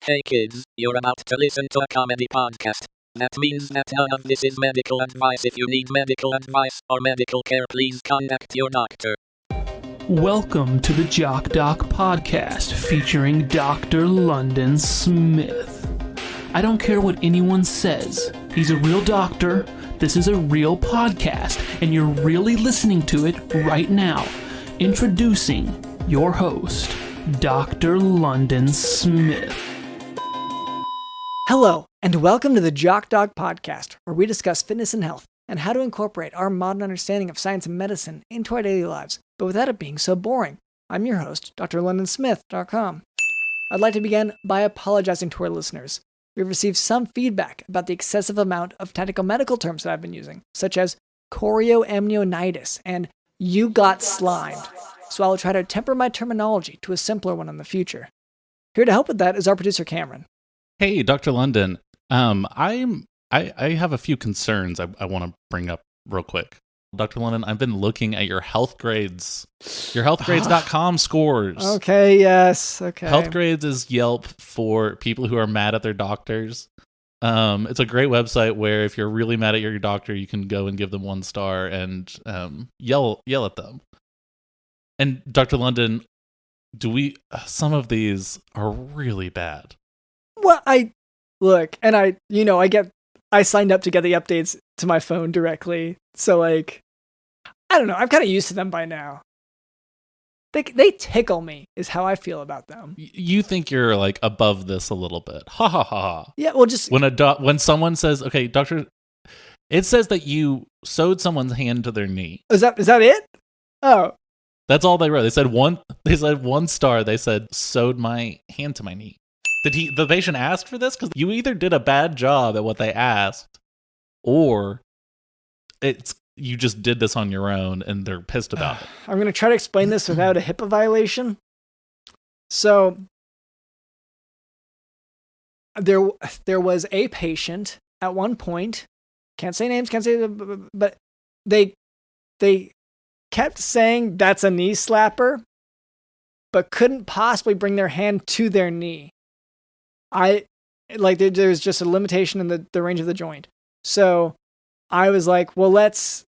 Hey kids, you're about to listen to a comedy podcast. That means that none of this is medical advice. If you need medical advice or medical care, please contact your doctor. Welcome to the Jock podcast featuring Dr. London Smith. I don't care what anyone says. He's a real doctor. This is a real podcast, and you're really listening to it right now. Introducing your host, Dr. London Smith. Hello, and welcome to the Jock podcast, where we discuss fitness and health and how to incorporate our modern understanding of science and medicine into our daily lives, but without it being so boring. I'm your host, drlondonsmith.com. I'd like to begin by apologizing to our listeners. We've received some feedback about the excessive amount of technical medical terms that I've been using, such as chorioamnionitis and you got slimed, so I'll try to temper my terminology to a simpler one in the future. Here to help with that is our producer, Cameron. Hey, Dr. London. I have a few concerns I want to bring up real quick. Dr. London, I've been looking at your health grades, your healthgrades.com scores. Okay, yes, okay. Health grades is Yelp for people who are mad at their doctors. It's a great website where if you're really mad at your doctor, you can go and give them 1 star and yell at them. And Dr. London, some of these are really bad. Well, I signed up to get the updates to my phone directly. So I don't know. I'm kind of used to them by now. They tickle me is how I feel about them. You think you're above this a little bit. Ha ha ha. Yeah, well, just when someone says, okay, doctor, it says that you sewed someone's hand to their knee. Is that it? Oh. That's all they wrote. They said 1 star. They said sewed my hand to my knee. Did the patient ask for this? Because you either did a bad job at what they asked, or you just did this on your own and they're pissed about it. I'm going to try to explain this without a HIPAA violation. So there was a patient at one point, can't say names, but they kept saying that's a knee slapper, but couldn't possibly bring their hand to their knee. There's just a limitation in the range of the joint. So I was like, well, let's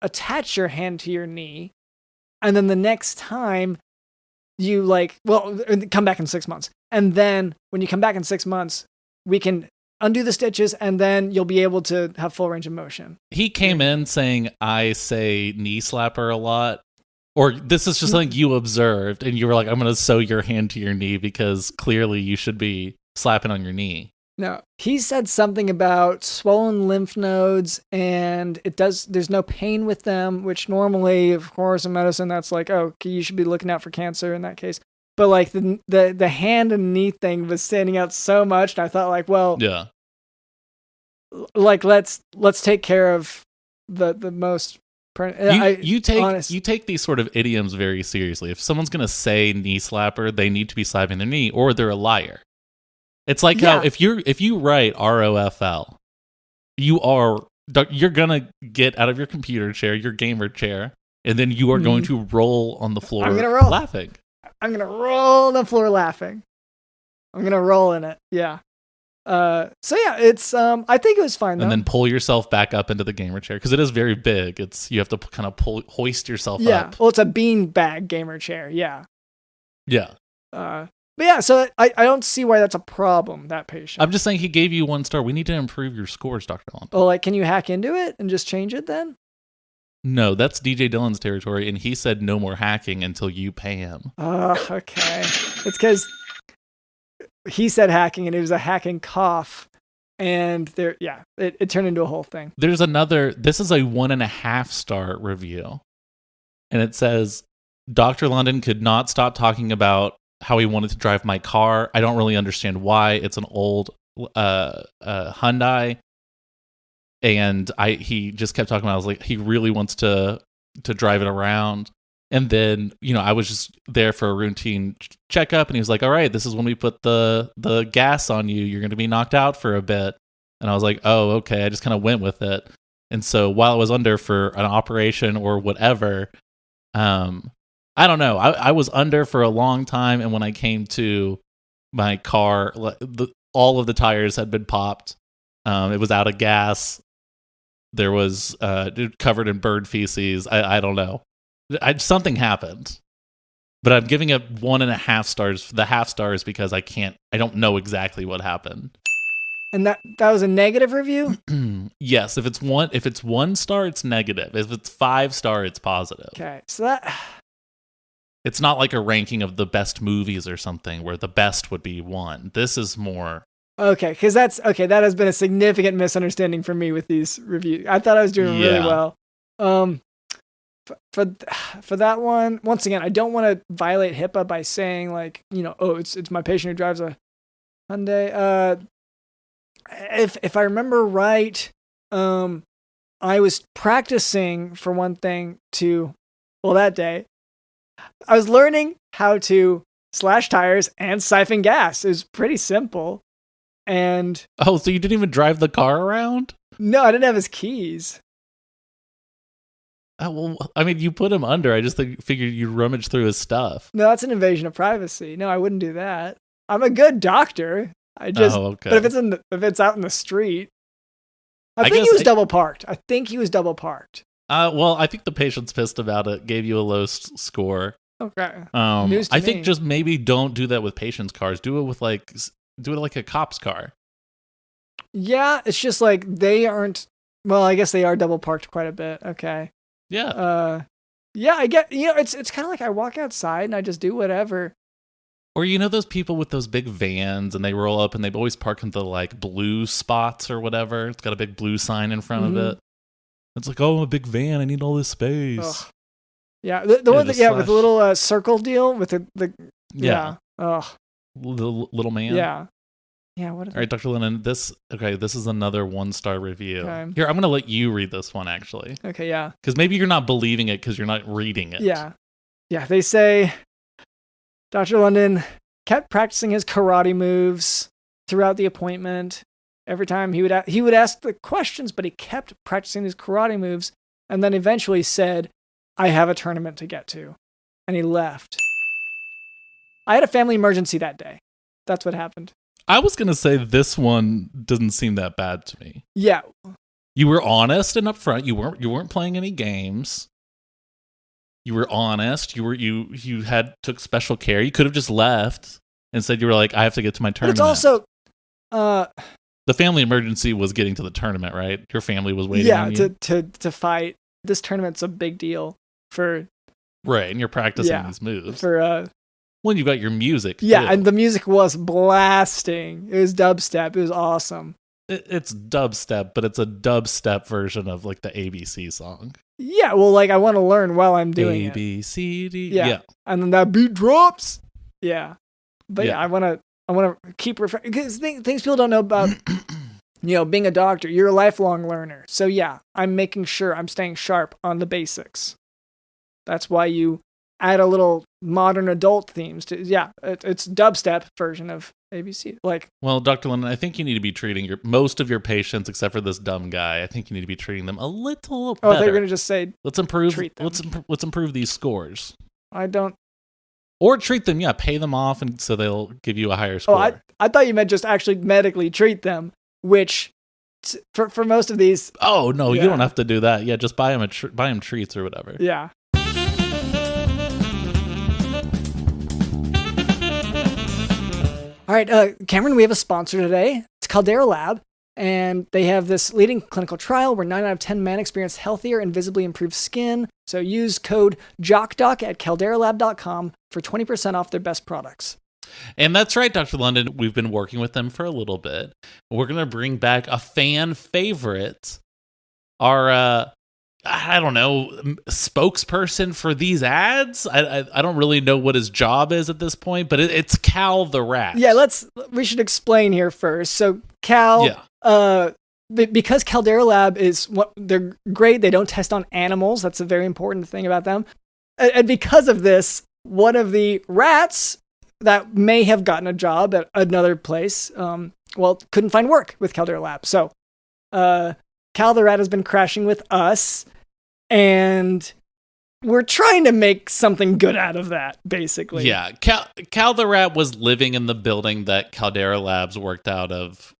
attach your hand to your knee. And then the next time you come back in 6 months. And then when you come back in 6 months, we can undo the stitches and then you'll be able to have full range of motion. He came in saying, I say knee slapper a lot. Or this is just something you observed, and you were like, I'm going to sew your hand to your knee because clearly you should be slapping on your knee. No, he said something about swollen lymph nodes, and there's no pain with them, which normally, of course, in medicine, that's you should be looking out for cancer in that case. But the hand and knee thing was standing out so much, and I thought yeah, let's take care of the most. You take these sort of idioms very seriously. If someone's going to say knee slapper, they need to be slapping their knee, or they're a liar. It's like how if you write ROFL, you're gonna get out of your computer chair, your gamer chair, and then you are going to roll on the floor laughing. I'm gonna roll on the floor laughing. I'm gonna roll in it. Yeah. It's I think it was fine though. And then pull yourself back up into the gamer chair because it is very big. You have to kind of hoist yourself up. Yeah, well, it's a beanbag gamer chair. Yeah. Yeah. But yeah, so I don't see why that's a problem. That patient. I'm just saying he gave you 1 star. We need to improve your scores, Dr. London. Oh, can you hack into it and just change it then? No, that's DJ Dillon's territory, and he said no more hacking until you pay him. Oh, okay. It's because he said hacking, and it was a hacking cough, and it turned into a whole thing. This is a 1.5 star review, and it says, Dr. London could not stop talking about how he wanted to drive my car. I don't really understand why. It's an old Hyundai, and he just kept talking about, I was like, he really wants to drive it around. And then, I was just there for a routine checkup, and he was like, all right, this is when we put the gas on you. You're going to be knocked out for a bit. And I was like, oh, okay. I just kind of went with it. And so while I was under for an operation or whatever, I don't know. I was under for a long time, and when I came to my car, all of the tires had been popped. It was out of gas. There was covered in bird feces. I don't know. Something happened. But I'm giving it 1.5 stars. The half stars because I don't know exactly what happened. And that was a negative review? Yes, if it's 1 star, it's negative. If it's 5 star, it's positive. Okay, so it's not like a ranking of the best movies or something where the best would be 1. This is more. Okay, because that has been a significant misunderstanding for me with these reviews. I thought I was doing really well. For that one, once again, I don't want to violate HIPAA by saying it's my patient who drives a Hyundai. If I remember right, I was practicing for one thing that day, I was learning how to slash tires and siphon gas. It was pretty simple. And so you didn't even drive the car around? No, I didn't have his keys. Well, I mean, you put him under. I just figured you'd rummage through his stuff. No, that's an invasion of privacy. No, I wouldn't do that. I'm a good doctor. Okay. But if it's out in the street, I think he was double parked. Well, I think the patient's pissed about it. Gave you a low score. Okay. News to me. Think just maybe don't do that with patients' cars. Do it with like a cop's car. Yeah, it's just like they aren't. Well, I guess they are double parked quite a bit. Okay. Yeah. Yeah, I get. It's kind of like I walk outside and I just do whatever. Or those people with those big vans and they roll up and they always park in the like blue spots or whatever. It's got a big blue sign in front of it. It's like, oh, I'm a big van. I need all this space. Ugh. Yeah, the one with the little circle deal with the yeah. Ugh. The little man. Yeah. Yeah. What is all right, Dr. Lennon. This is another 1-star review. Okay. Here, I'm going to let you read this one actually. Okay. Yeah. Because maybe you're not believing it because you're not reading it. Yeah. Yeah. They say Dr. London kept practicing his karate moves throughout the appointment. Every time he would ask the questions, but he kept practicing these karate moves, and then eventually said, "I have a tournament to get to," and he left. I had a family emergency that day. That's what happened. I was gonna say this one doesn't seem that bad to me. Yeah, you were honest and upfront. You weren't playing any games. You were honest. You took special care. You could have just left and said you were like, I have to get to my tournament. But it's also the family emergency was getting to the tournament, right? Your family was waiting on you. to fight. This tournament's a big deal for right, and you're practicing these moves for when you got your music. Yeah, too. And the music was blasting. It was dubstep. It was awesome. It's dubstep, but it's a dubstep version of like the ABC song. Yeah, well, like I want to learn while I'm doing it. A, B, C, D. Yeah. And then that beat drops. Yeah. But I want to keep because things people don't know about, being a doctor. You're a lifelong learner. So yeah, I'm making sure I'm staying sharp on the basics. That's why you add a little modern adult themes to, it's dubstep version of ABC. Well, Dr. Lennon, I think you need to be treating most of your patients, except for this dumb guy. I think you need to be treating them a little better. Oh, they're going to just say, let's improve these scores. I don't. Or treat them, pay them off, and so they'll give you a higher score. Oh, I thought you meant just actually medically treat them, which for most of these. Oh no, you don't have to do that. Yeah, just buy them treats or whatever. Yeah. All right, Cameron, we have a sponsor today. It's Caldera Lab, and they have this leading clinical trial where 9 out of 10 men experience healthier and visibly improved skin. So use code JOCKDOC at calderalab.com for 20% off their best products. And that's right, Dr. London. We've been working with them for a little bit. We're going to bring back a fan favorite, our spokesperson for these ads. I don't really know what his job is at this point, but it's Cal the Rat. Yeah, we should explain here first. So Cal, because Caldera Lab they're great. They don't test on animals. That's a very important thing about them. And because of this, one of the rats that may have gotten a job at another place, couldn't find work with Caldera Lab. So Cal the Rat has been crashing with us. And we're trying to make something good out of that, basically. Yeah, Cal the Rat was living in the building that Caldera Labs worked out of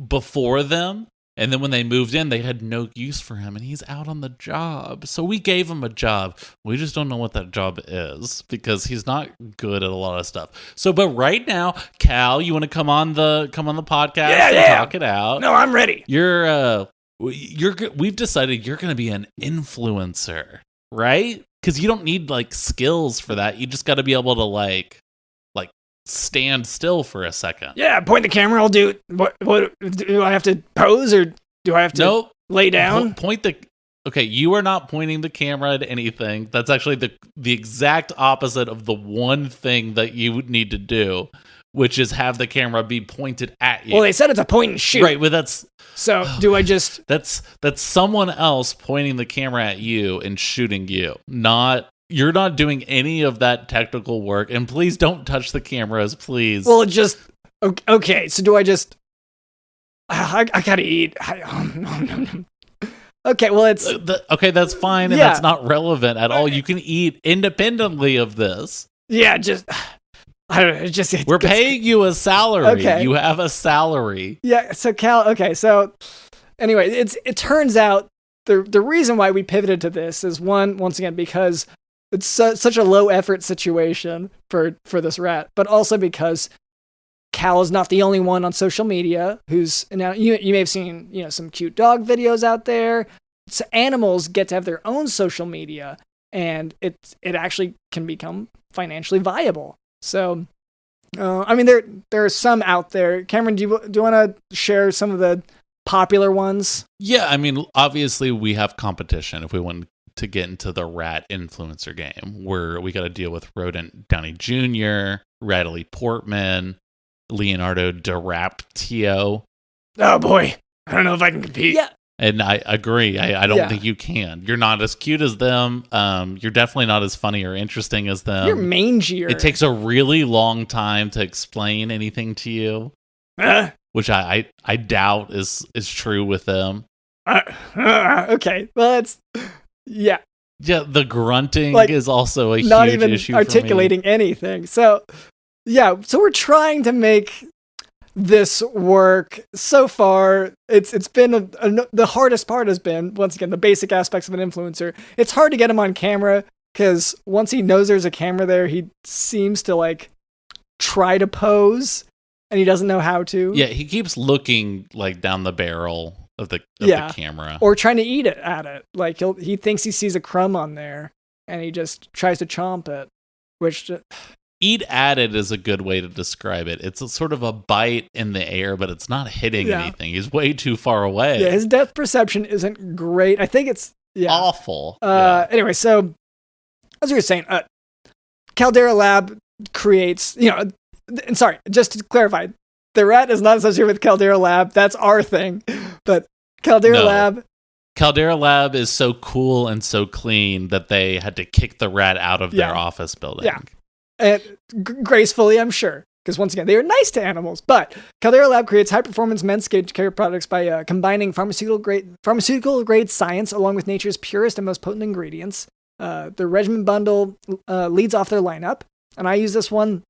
before them. And then when they moved in, they had no use for him, and he's out on the job. So we gave him a job. We just don't know what that job is because he's not good at a lot of stuff. So, but right now, Cal, you want to come on the podcast and talk it out? No, I'm ready. We've decided you're going to be an influencer, right? Because you don't need like skills for that. You just got to be able to like stand still for a second. Yeah, point the camera. I'll do it. What do I have to pose or do I have to lay down? Okay, you are not pointing the camera at anything. That's actually the exact opposite of the one thing that you would need to do, which is have the camera be pointed at you. Well, they said it's a point and shoot. Right, but that's... So, do I just... That's someone else pointing the camera at you and shooting you. You're not doing any of that technical work, and please don't touch the cameras, please. Well, okay, so do I just... I gotta eat. Okay, well, it's... Okay, that's fine, and that's not relevant at all. You can eat independently of this. Yeah, just... I don't know, we're paying you a salary. Okay. You have a salary. Yeah, so so anyway, it turns out the reason why we pivoted to this is once again, because it's such a low effort situation for this rat, but also because Cal is not the only one on social media who's now you may have seen, some cute dog videos out there. So animals get to have their own social media, and it actually can become financially viable. So, I mean, there are some out there. Cameron, do you want to share some of the popular ones? Yeah, I mean, obviously we have competition if we want to get into the rat influencer game, where we got to deal with Rodent Downey Jr., Radley Portman, Leonardo DiCaprio. Oh boy, I don't know if I can compete. Yeah. And I agree. I don't think you can. You're not as cute as them. You're definitely not as funny or interesting as them. You're mangier. It takes a really long time to explain anything to you, which I doubt is true with them. Okay, well, yeah. Yeah, the grunting is also a huge issue not even articulating anything. So, yeah, so we're trying to make this work. So far, it's been the hardest part has been, once again, the basic aspects of an influencer. It's hard to get him on camera because once he knows there's a camera there, he seems to try to pose and he doesn't know how to. Yeah, he keeps looking down the barrel of the camera, or trying to eat it at it. He thinks he sees a crumb on there and he just tries to chomp it, which eat at it is a good way to describe it. It's a sort of a bite in the air, but it's not hitting anything. He's way too far away. Yeah, his depth perception isn't great. I think it's awful. Anyway, so as we were saying, Caldera Lab creates, and sorry, just to clarify, the rat is not associated with Caldera Lab. That's our thing. But Caldera Lab is so cool and so clean that they had to kick the rat out of their office building. Yeah. And gracefully, I'm sure. Because once again, they are nice to animals. But Caldera Lab creates high-performance men's skincare products by combining pharmaceutical-grade science along with nature's purest and most potent ingredients. The regimen bundle leads off their lineup. And I use this one.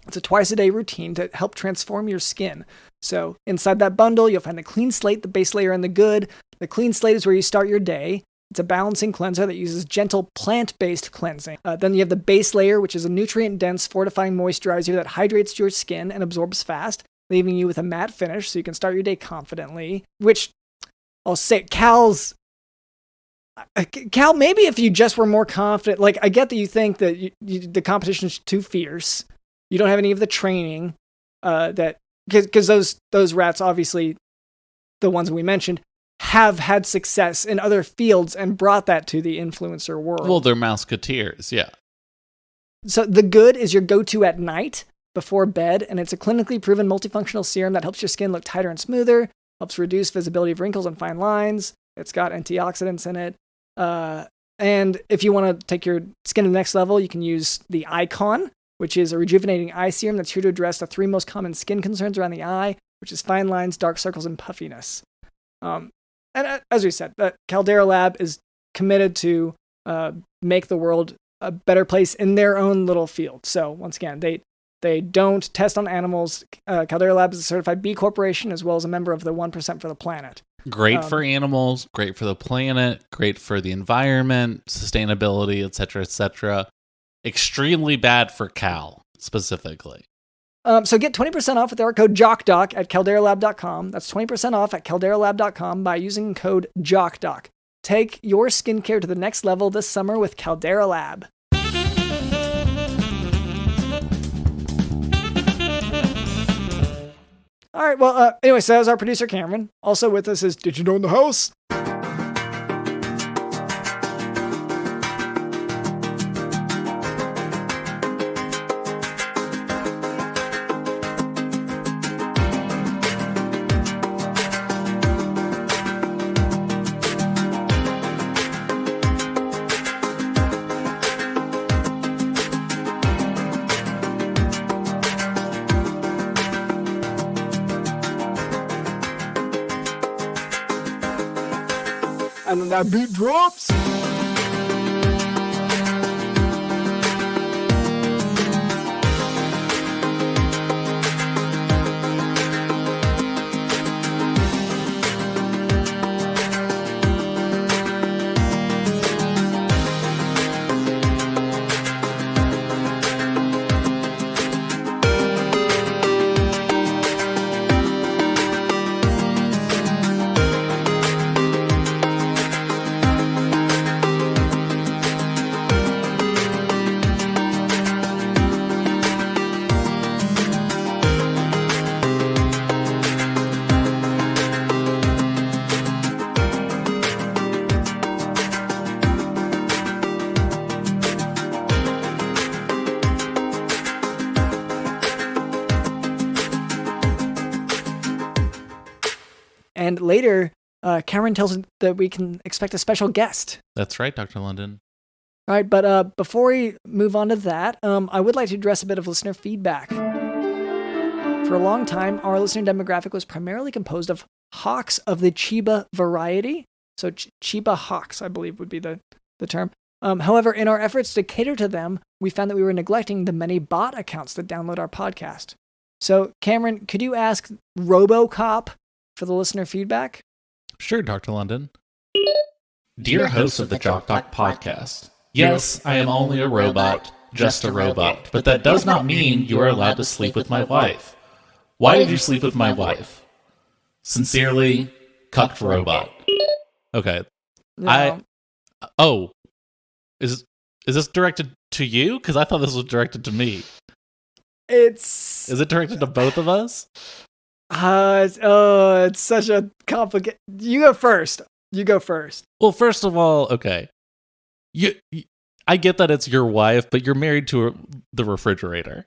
It's a twice-a-day routine to help transform your skin. So inside that bundle, you'll find the clean slate, the base layer, and the good. The clean slate is where you start your day. It's a balancing cleanser that uses gentle plant-based cleansing. Then you have the base layer, which is a nutrient-dense, fortifying moisturizer that hydrates your skin and absorbs fast, leaving you with a matte finish so you can start your day confidently. Which, I'll say, Cal, maybe if you just were more confident, I get that you think that the competition is too fierce. You don't have any of the training because those rats, obviously, the ones we mentioned, have had success in other fields and brought that to the influencer world. Well, they're Mouseketeers, yeah. So the good is your go-to at night before bed, and it's a clinically proven multifunctional serum that helps your skin look tighter and smoother, helps reduce visibility of wrinkles and fine lines. It's got antioxidants in it. And if you want to take your skin to the next level, you can use the Icon, which is a rejuvenating eye serum that's here to address the 3 most common skin concerns around the eye, which is fine lines, dark circles, and puffiness. And as we said, Caldera Lab is committed to make the world a better place in their own little field. So once again, they don't test on animals. Caldera Labs is a certified B Corporation as well as a member of the 1% for the planet. Great for animals, great for the planet, great for the environment, sustainability, etc., etc. Extremely bad for Cal, specifically. So get 20% off with our code JOCKDOC at calderalab.com. That's 20% off at calderalab.com by using code JOCKDOC. Take your skincare to the next level this summer with Caldera Lab. All right, well, anyway, so that was our producer, Cameron. Also with us is Did You Know in the House? And then that beat drops. And later, Cameron tells us that we can expect a special guest. That's right, Dr. London. All right, but before we move on to that, I would like to address a bit of listener feedback. For a long time, our listener demographic was primarily composed of hawks of the Chiba variety. So Chiba hawks, I believe, would be the term. However, in our efforts to cater to them, we found that we were neglecting the many bot accounts that download our podcast. So, Cameron, could you ask RoboCop for the listener feedback? Sure, Dr. London. Dear hosts of the Jock Doc podcast, yes, I am only a robot, just a robot, but that does not mean you are allowed to sleep with my wife. Why did you sleep with my wife? Sincerely, Cucked Robot. Okay. No. Is this directed to you? Because I thought this was directed to me. Is it directed to both of us? It's such a complicated. You go first. Well, first of all, okay. I get that it's your wife, but you're married to the refrigerator.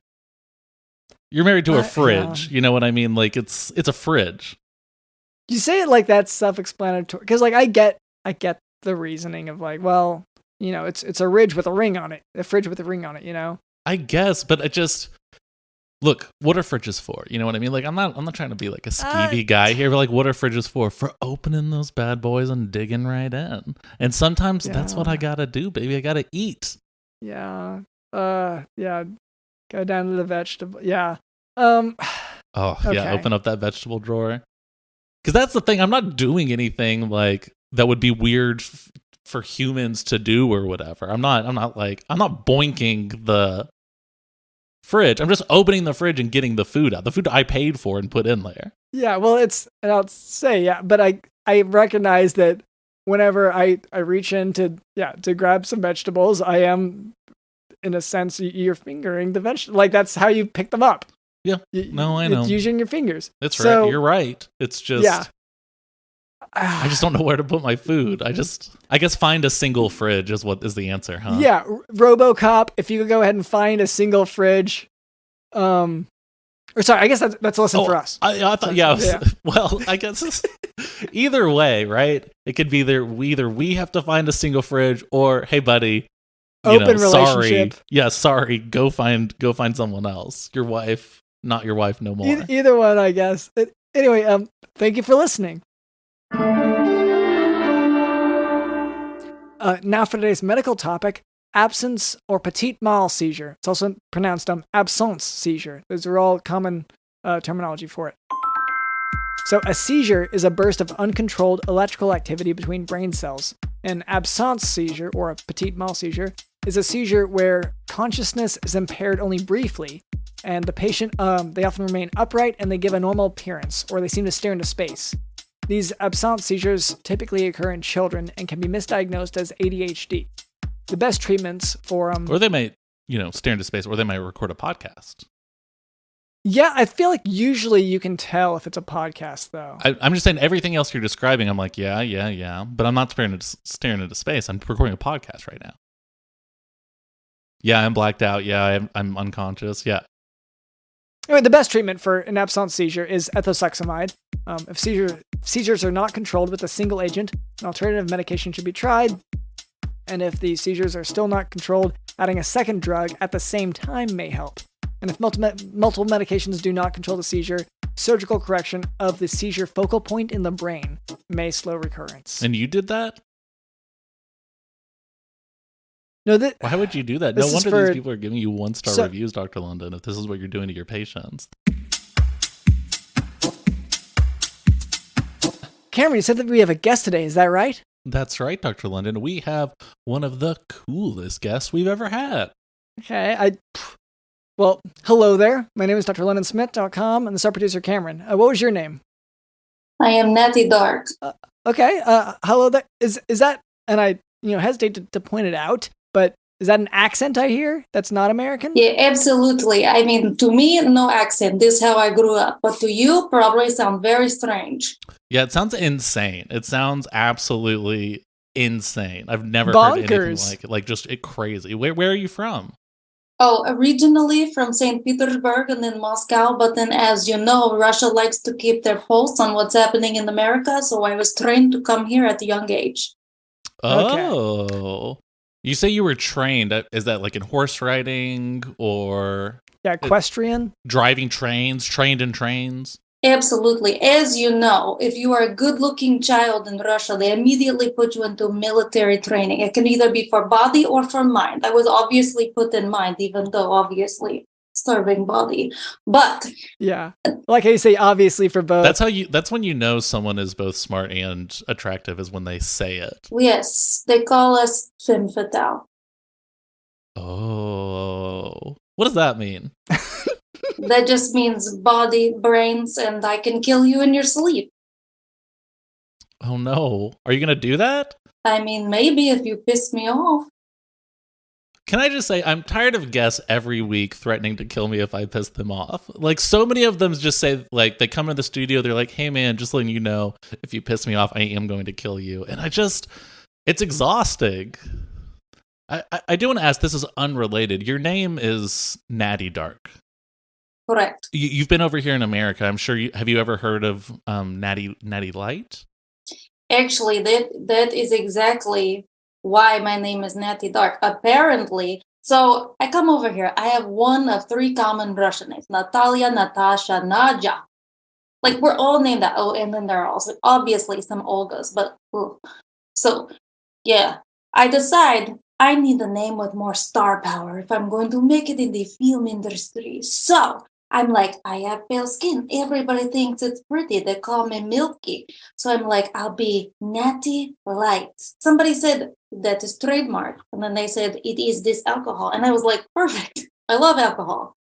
You're married to a fridge. Yeah. You know what I mean? Like it's a fridge. You say it like that's self-explanatory because, like, I get the reasoning of like, well, you know, it's a ridge with a ring on it, a fridge with a ring on it. You know. I guess, but I just. Look, what are fridges for? You know what I mean? Like, I'm not trying to be like a skeevy guy here, but like, what are fridges for? For opening those bad boys and digging right in. And sometimes that's what I gotta do, baby. I gotta eat. Yeah. Yeah. Go down to the vegetable. Yeah. Oh, okay. Yeah. Open up that vegetable drawer. Because that's the thing. I'm not doing anything like that would be weird for humans to do or whatever. I'm not boinking the fridge. I'm just opening the fridge and getting the food out. The food I paid for and put in there. Yeah, well, and I'll say, yeah, but I recognize that whenever I reach in to grab some vegetables, I am, in a sense, you're fingering the vegetable. Like, that's how you pick them up. Yeah. No, I know. It's using your fingers. That's right. You're right. It's just... Yeah. I just don't know where to put my food. I guess find a single fridge is what is the answer, huh? Yeah, RoboCop, if you could go ahead and find a single fridge, or sorry, I guess that's a lesson for us. I thought, yeah. Well, I guess either way, right? It could be either we have to find a single fridge, or hey, buddy, open relationship. Sorry, go find someone else. Your wife, not your wife no more. Either one, I guess. Anyway, thank you for listening. Now for today's medical topic, absence or petit-mal seizure. It's also pronounced absence seizure. Those are all common terminology for it. So a seizure is a burst of uncontrolled electrical activity between brain cells. An absence seizure, or a petit-mal seizure, is a seizure where consciousness is impaired only briefly, and the patient, they often remain upright and they give a normal appearance, or they seem to stare into space. These absence seizures typically occur in children and can be misdiagnosed as ADHD. The best treatments for or they might, stare into space, or they might record a podcast. Yeah, I feel like usually you can tell if it's a podcast, though. I'm just saying everything else you're describing, I'm like, yeah, but I'm not staring into space. I'm recording a podcast right now. Yeah, I'm blacked out. Yeah, I'm unconscious. Yeah. Anyway, the best treatment for an absence seizure is ethosuximide. If seizures are not controlled with a single agent, an alternative medication should be tried. And if the seizures are still not controlled, adding a second drug at the same time may help. And if multiple medications do not control the seizure, surgical correction of the seizure focal point in the brain may slow recurrence. And you did that? No, why would you do that? No wonder these people are giving you 1-star reviews, Dr. London, if this is what you're doing to your patients. Cameron, you said that we have a guest today, is that right? That's right, Dr. London. We have one of the coolest guests we've ever had. Okay, well, hello there. My name is drlondonsmith.com, and the sub-producer Cameron. What was your name? I am Natty Dark. Okay, hello there. Is that, and I hesitate to point it out, but is that an accent I hear that's not American? Yeah, absolutely. I mean, to me, no accent. This is how I grew up. But to you, probably sound very strange. Yeah, it sounds insane. It sounds absolutely insane. I've never heard anything like it. Like, just crazy. Where are you from? Oh, originally from St. Petersburg and then Moscow. But then, as you know, Russia likes to keep their pulse on what's happening in America. So I was trained to come here at a young age. Oh. Okay. You say you were trained. Is that like in horse riding or... Yeah, equestrian? Driving trains, trained in trains? Absolutely. As you know, if you are a good-looking child in Russia, they immediately put you into military training. It can either be for body or for mind. I was obviously put in mind, even though obviously serving body. But yeah, like how you say, obviously for both. That's when you know someone is both smart and attractive, is when they say it. Yes, they call us femme fatale. Oh, what does that mean? That just means body, brains, and I can kill you in your sleep. Oh no. Are you going to do that? I mean, maybe if you piss me off. Can I just say, I'm tired of guests every week threatening to kill me if I piss them off. Like, so many of them just say, like, they come to the studio, they're like, hey man, just letting you know, if you piss me off, I am going to kill you. And it's exhausting. I do want to ask, this is unrelated. Your name is Natty Dark. Correct. You've been over here in America. I'm sure have you ever heard of Natty Light? Actually, that is exactly why my name is Natty Dark. Apparently, so I come over here. I have one of 3 common Russian names: Natalia, Natasha, Nadja. Like, we're all named that. Oh, and then there are also obviously some Olgas. But so yeah, I decide I need a name with more star power if I'm going to make it in the film industry. So I'm like, I have pale skin. Everybody thinks it's pretty. They call me Milky. So I'm like, I'll be Natty Light. Somebody said that is trademark. And then they said, it is this alcohol. And I was like, perfect. I love alcohol.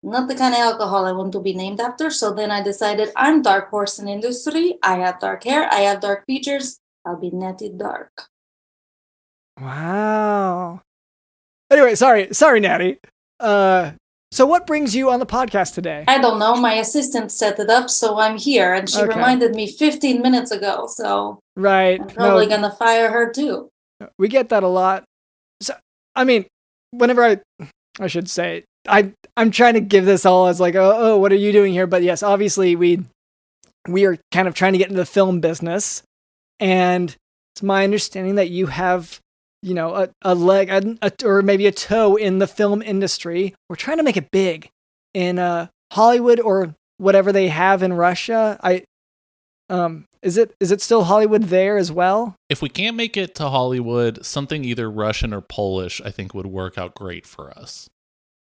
Not the kind of alcohol I want to be named after. So then I decided I'm dark horse in industry. I have dark hair. I have dark features. I'll be Natty Dark. Wow. Anyway, sorry, Natty. So what brings you on the podcast today? I don't know. My assistant set it up, so I'm here. And she reminded me 15 minutes ago. So right. I'm probably going to fire her too. We get that a lot. So, I mean, whenever I should say, I'm trying to give this all as like, oh, what are you doing here? But yes, obviously we are kind of trying to get into the film business. And it's my understanding that you have, a leg or maybe a toe in the film industry. We're trying to make it big in Hollywood or whatever they have in Russia. Is it still Hollywood there as well? If we can't make it to Hollywood, something either Russian or Polish, I think would work out great for us.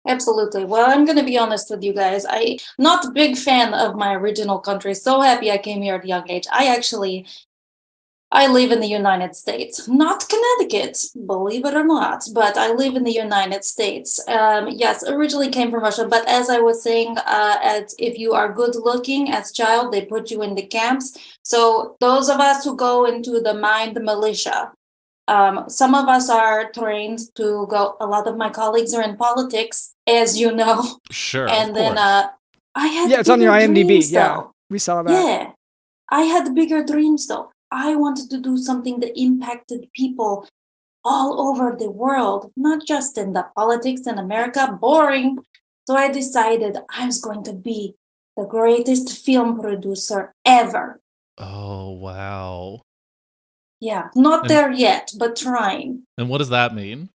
Absolutely. Well, I'm going to be honest with you guys. I'm not a big fan of my original country. So happy I came here at a young age. I live in the United States, not Connecticut, believe it or not, but I live in the United States. Yes, originally came from Russia, but as I was saying, if you are good looking as a child, they put you in the camps. So those of us who go into the mind militia, some of us are trained to go. A lot of my colleagues are in politics, as you know. Sure. And then I had it's on your IMDb. Dreams, yeah, we saw that. Yeah, I had bigger dreams though. I wanted to do something that impacted people all over the world, not just in the politics in America. Boring. So I decided I was going to be the greatest film producer ever. Oh, wow. Yeah, not there yet, but trying. And what does that mean?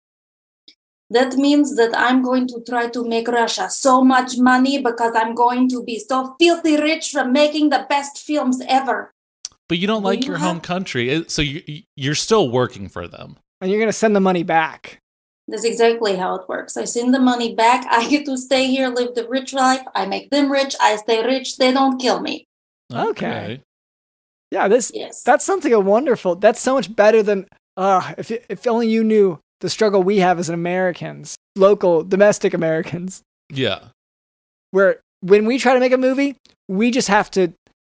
That means that I'm going to try to make Russia so much money because I'm going to be so filthy rich from making the best films ever. But you don't like your home country, so you're still working for them. And you're going to send the money back. That's exactly how it works. I send the money back. I get to stay here, live the rich life. I make them rich. I stay rich. They don't kill me. Okay. Yeah, yes. That's something wonderful. That's so much better than, if only you knew the struggle we have as Americans, local, domestic Americans. Yeah. Where when we try to make a movie, we just have to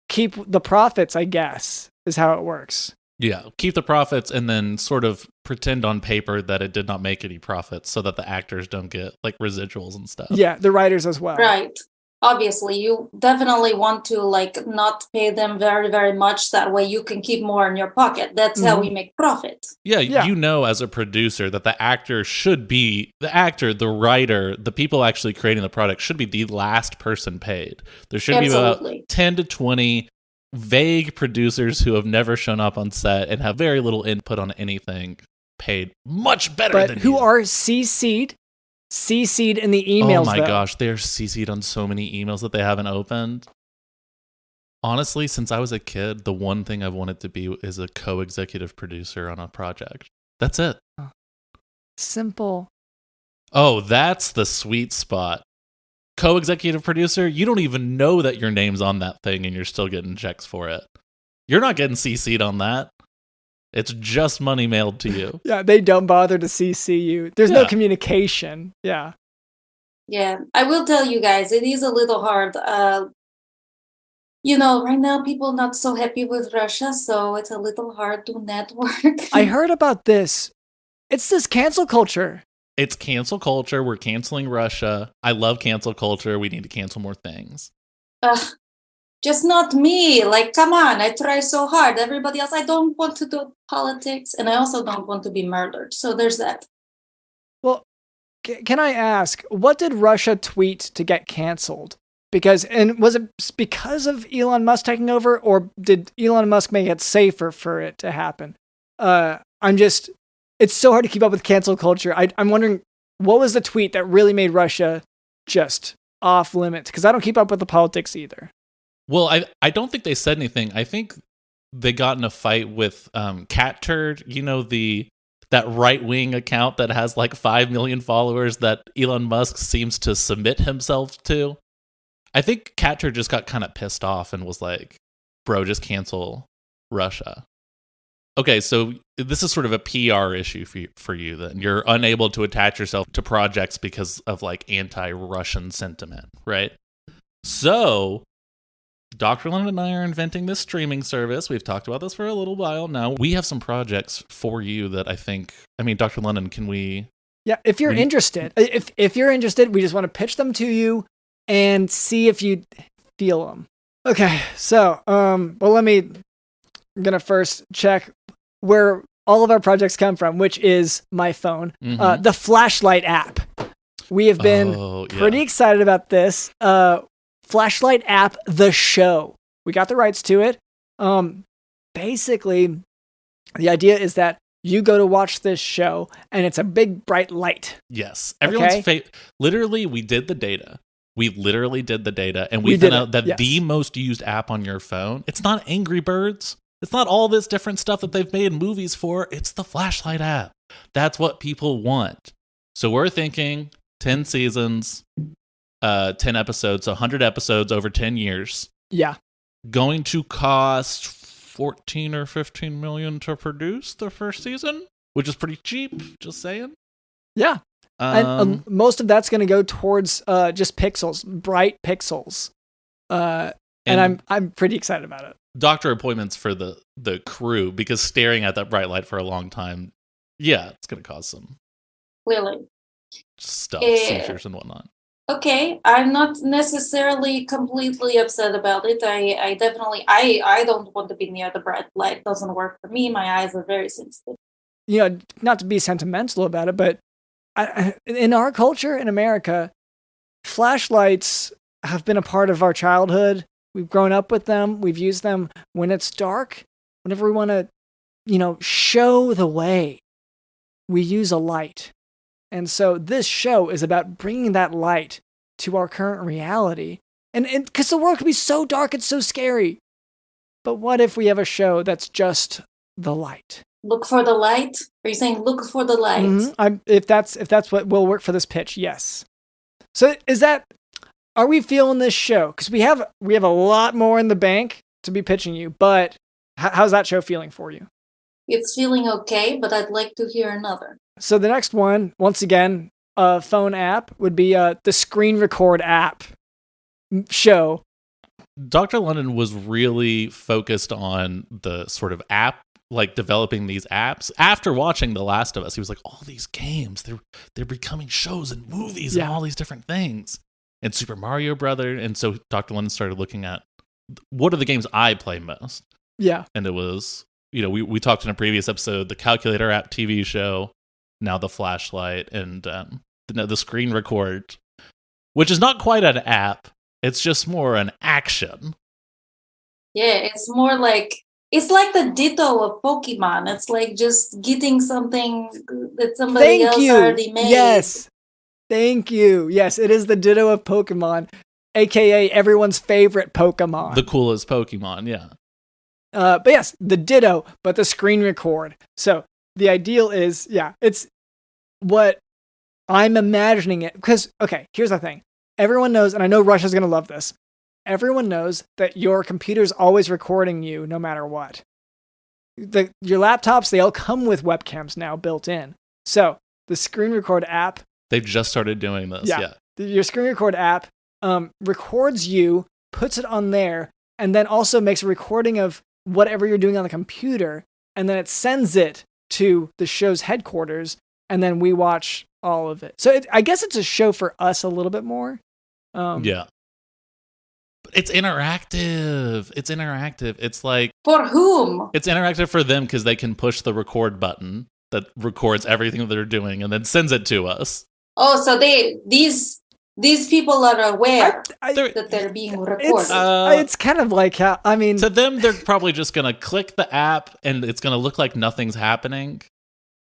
keep the profits, I guess, is how it works. Yeah, keep the profits and then sort of pretend on paper that it did not make any profits so that the actors don't get like residuals and stuff. Yeah, the writers as well. Right. Obviously, you definitely want to like not pay them very, very much. That way you can keep more in your pocket. That's how we make profit. Yeah, you know as a producer that the actor should be, the writer, the people actually creating the product should be the last person paid. There should be about 10 to 20 vague producers who have never shown up on set and have very little input on anything paid much better than who you. are CC'd in the emails. Oh my gosh, they're CC'd on so many emails that they haven't opened. Honestly, since I was a kid, the one thing I've wanted to be is a co-executive producer on a project. That's it. Simple. Oh, that's the sweet spot. Co-executive producer, you don't even know that your name's on that thing and you're still getting checks for it. You're not getting CC'd on that. It's just money mailed to you. Yeah, they don't bother to CC you. There's no communication. Yeah. Yeah, I will tell you guys, it is a little hard. Right now people not so happy with Russia, so it's a little hard to network. I heard about this. It's this cancel culture. It's cancel culture. We're canceling Russia. I love cancel culture. We need to cancel more things. Just not me. Like, come on. I try so hard. Everybody else, I don't want to do politics. And I also don't want to be murdered. So there's that. Well, can I ask, what did Russia tweet to get canceled? And was it because of Elon Musk taking over, or did Elon Musk make it safer for it to happen? It's so hard to keep up with cancel culture. I'm wondering, what was the tweet that really made Russia just off limits? Because I don't keep up with the politics either. Well, I don't think they said anything. I think they got in a fight with Cat Turd, that right-wing account that has like 5 million followers that Elon Musk seems to submit himself to. I think Cat Turd just got kind of pissed off and was like, bro, just cancel Russia. Okay, so this is sort of a PR issue for you then. You're unable to attach yourself to projects because of like anti-Russian sentiment, right? So Dr. London and I are inventing this streaming service. We've talked about this for a little while now. We have some projects for you that Dr. London, can we... Yeah, if you're interested, if you're interested, we just want to pitch them to you and see if you feel them. Okay, so, I'm going to first check where all of our projects come from, which is my phone, the Flashlight app. We have been pretty excited about this. Flashlight app, the show. We got the rights to it. Basically, the idea is that you go to watch this show, and it's a big bright light. Yes. Everyone's literally, we did the data. We literally did the data, and We we did found out that yes. the most used app on your phone, it's not Angry Birds. It's not all this different stuff that they've made movies for. It's the flashlight app. That's what people want. So we're thinking 10 seasons, 10 episodes, 100 episodes over 10 years. Yeah. Going to cost 14 or 15 million to produce the first season, which is pretty cheap, just saying. Yeah. And most of that's going to go towards just pixels, bright pixels. And I'm pretty excited about it. Doctor appointments for the crew, because staring at that bright light for a long time, yeah, it's going to cause some Clearly. stuff, seizures and whatnot. Okay, I'm not necessarily completely upset about it. I definitely, I don't want to be near the bright light. It doesn't work for me. My eyes are very sensitive. You know, not to be sentimental about it, but in our culture in America, flashlights have been a part of our childhood. We've grown up with them. We've used them when it's dark. Whenever we want to, show the way, we use a light. And so this show is about bringing that light to our current reality. And because the world can be so dark, it's so scary. But what if we have a show that's just the light? Look for the light? Are you saying look for the light? Mm-hmm. If that's what will work for this pitch, yes. So are we feeling this show? Because we have a lot more in the bank to be pitching you, but how's that show feeling for you? It's feeling okay, but I'd like to hear another. So the next one, once again, a phone app, would be the Screen Record app show. Dr. London was really focused on the sort of app, like developing these apps. After watching The Last of Us, he was like, all these games, they're becoming shows and movies and all these different things. And Super Mario Brothers. And so Dr. London started looking at, what are the games I play most? Yeah. And it was, we talked in a previous episode, the Calculator app TV show, now the flashlight, and the Screen Record, which is not quite an app. It's just more an action. Yeah, it's more like, it's like the ditto of Pokemon. It's like just getting something that somebody else already made. Yes. Thank you. Yes, it is the ditto of Pokemon, aka everyone's favorite Pokemon. The coolest Pokemon, yeah. But yes, the ditto, but the Screen Record. So the ideal is, it's what I'm imagining it. Because, okay, here's the thing. Everyone knows, and I know Russia's going to love this, everyone knows that your computer's always recording you no matter what. Your laptops, they all come with webcams now built in. So the Screen Record app, they've just started doing this, yeah. Your Screen Record app records you, puts it on there, and then also makes a recording of whatever you're doing on the computer, and then it sends it to the show's headquarters, and then we watch all of it. So I guess it's a show for us a little bit more. Yeah. But it's interactive. It's like... For whom? It's interactive for them because they can push the record button that records everything that they're doing and then sends it to us. Oh, so these people are aware that they're being recorded. It's kind of like how, to them, they're probably just going to click the app and it's going to look like nothing's happening.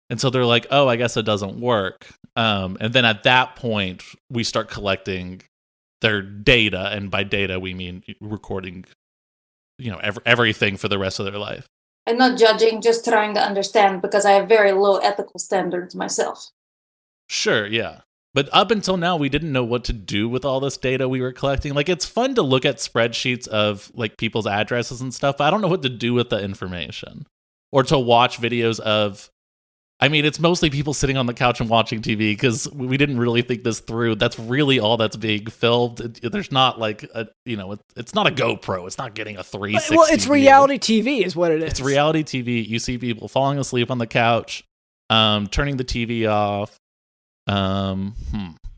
And so they're like, oh, I guess it doesn't work. And then at that point, we start collecting their data. And by data, we mean recording, everything for the rest of their life. I'm not judging, just trying to understand because I have very low ethical standards myself. Sure, yeah. But up until now, we didn't know what to do with all this data we were collecting. Like, it's fun to look at spreadsheets of, like, people's addresses and stuff, but I don't know what to do with the information. Or to watch videos of... it's mostly people sitting on the couch and watching TV because we didn't really think this through. That's really all that's being filmed. There's not, like, it's not a GoPro. It's not getting a 360 Well, it's reality TV is what it is. It's reality TV. You see people falling asleep on the couch, turning the TV off,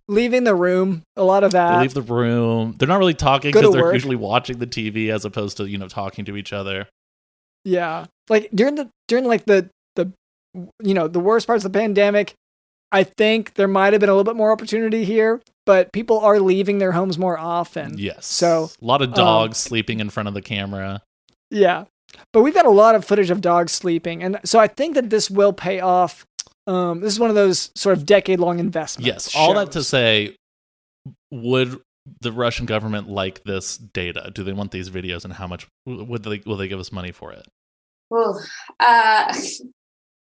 leaving the room, a lot of that. They leave the room. They're not really talking because they're usually watching the TV as opposed to, talking to each other. Yeah. Like during the worst parts of the pandemic, I think there might have been a little bit more opportunity here, but people are leaving their homes more often. Yes. So a lot of dogs sleeping in front of the camera. Yeah. But we've got a lot of footage of dogs sleeping. And so I think that this will pay off. This is one of those sort of decade-long investments. Yes. All that to say, would the Russian government like this data? Do they want these videos, and how much will they give us money for it? Well,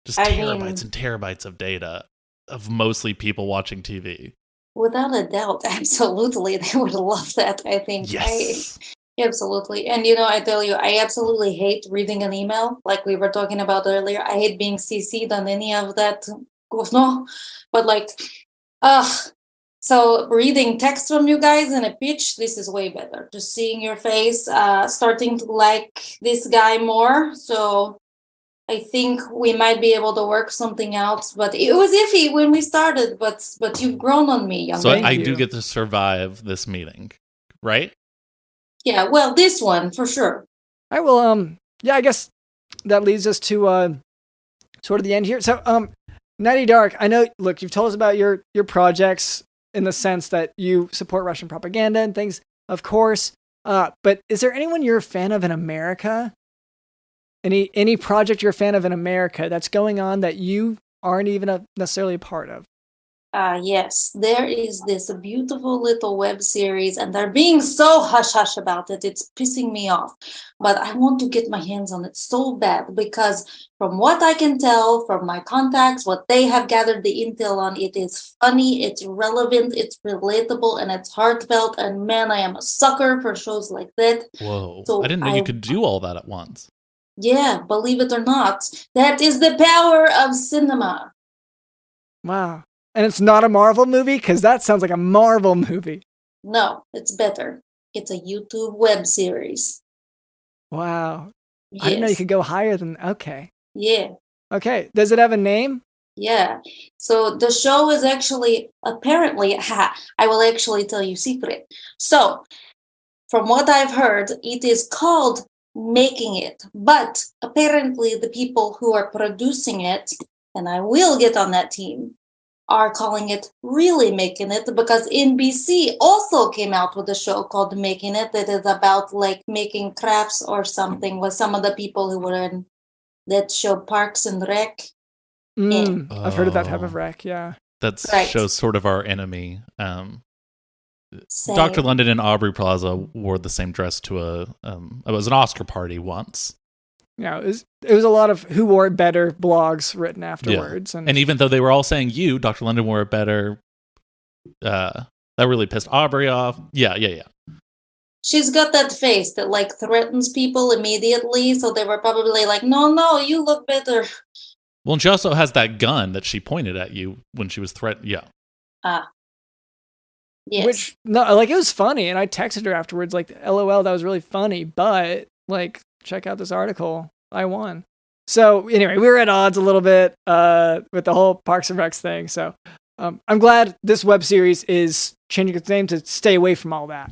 Just terabytes and terabytes of data of mostly people watching TV. Without a doubt, absolutely, they would love that. I think. Yes. Absolutely. And I tell you, I absolutely hate reading an email like we were talking about earlier. I hate being CC'd on any of that. No, but so reading text from you guys in a pitch, this is way better. Just seeing your face, starting to like this guy more. So I think we might be able to work something out, but it was iffy when we started, but you've grown on me, young man. So I do get to survive this meeting, right? Yeah, well, this one for sure. All right, well, yeah, I guess that leads us to sort of the end here. So, Natty Dark, I know, look, you've told us about your projects in the sense that you support Russian propaganda and things, of course, but is there anyone you're a fan of in America? Any project you're a fan of in America that's going on that you aren't even necessarily a part of? Yes, there is this beautiful little web series, and they're being so hush-hush about it. It's pissing me off. But I want to get my hands on it so bad because from what I can tell from my contacts, what they have gathered the intel on, it is funny, it's relevant, it's relatable, and it's heartfelt. And man, I am a sucker for shows like that. Whoa. So I didn't know you could do all that at once. Yeah, believe it or not, that is the power of cinema. Wow. And it's not a Marvel movie? Because that sounds like a Marvel movie. No, it's better. It's a YouTube web series. Wow. Yes. I didn't know you could go higher than... Okay. Yeah. Okay. Does it have a name? Yeah. So the show is actually, apparently, I will actually tell you a secret. So, from what I've heard, it is called Making It. But apparently the people who are producing it, and I will get on that team, are calling it Really Making It, because NBC also came out with a show called Making It that is about like making crafts or something with some of the people who were in that show Parks and Rec. I've heard of that type of rec, yeah. That Right. shows sort of our enemy. Same. Dr. London and Aubrey Plaza wore the same dress to it was an Oscar party once. Yeah, it was a lot of who wore it better blogs written afterwards. Yeah. And even though they were all saying Dr. London wore it better, that really pissed Aubrey off. Yeah. She's got that face that like threatens people immediately, so they were probably like, no, you look better. Well, and she also has that gun that she pointed at you when she was threatened. Yeah. It Yes. was funny, and I texted her afterwards, like, LOL, that was really funny, but, like, check out this article. I won. So, anyway, we were at odds a little bit with the whole Parks and Recs thing, so I'm glad this web series is changing its name to stay away from all that.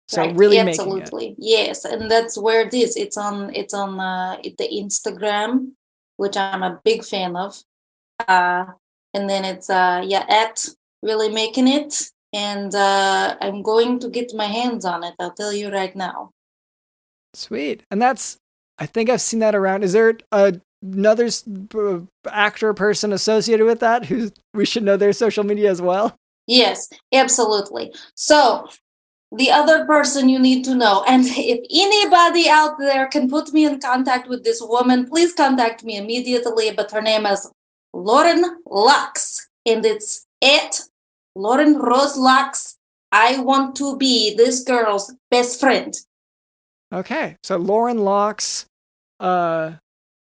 So, right. really Absolutely. making it. Yes, and that's where it is. It's on the Instagram, which I'm a big fan of. And then it's, at Really Making It. And I'm going to get my hands on it. I'll tell you right now. Sweet. And I think I've seen that around. Is there another actor person associated with that who we should know their social media as well? Yes, absolutely. So the other person you need to know, and if anybody out there can put me in contact with this woman, please contact me immediately. But her name is Lauren Lux, and it's at Lauren Rose Lux. I want to be this girl's best friend. Okay, so Lauren Lux. I'm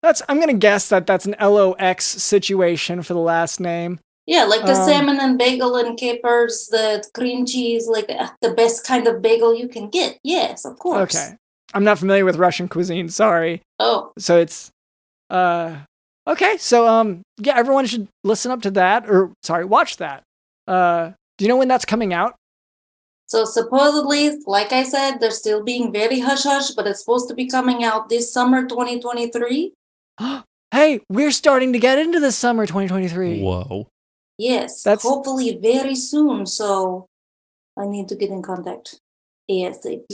gonna guess that's an LOX situation for the last name. Yeah, like the salmon and bagel and capers, the cream cheese, like the best kind of bagel you can get. Yes, of course. Okay, I'm not familiar with Russian cuisine. Sorry. Oh, so it's okay. So yeah, everyone should listen up to that, or watch that. Do you know when that's coming out? So supposedly, like I said, they're still being very hush-hush, but it's supposed to be coming out this summer 2023. Hey, we're starting to get into the summer 2023. Whoa. Yes, hopefully very soon. So I need to get in contact ASAP.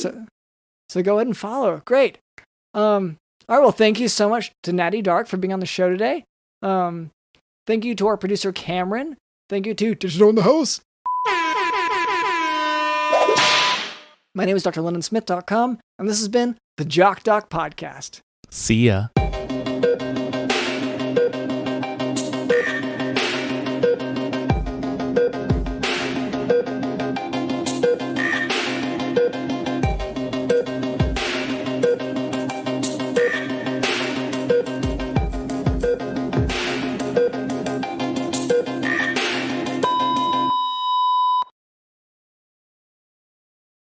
So go ahead and follow. Great. All right, well, thank you so much to Natty Dark for being on the show today. Thank you to our producer, Cameron. Thank you to Digital in the House. My name is drlondonsmith.com, and this has been the Jock Doc Podcast. See ya.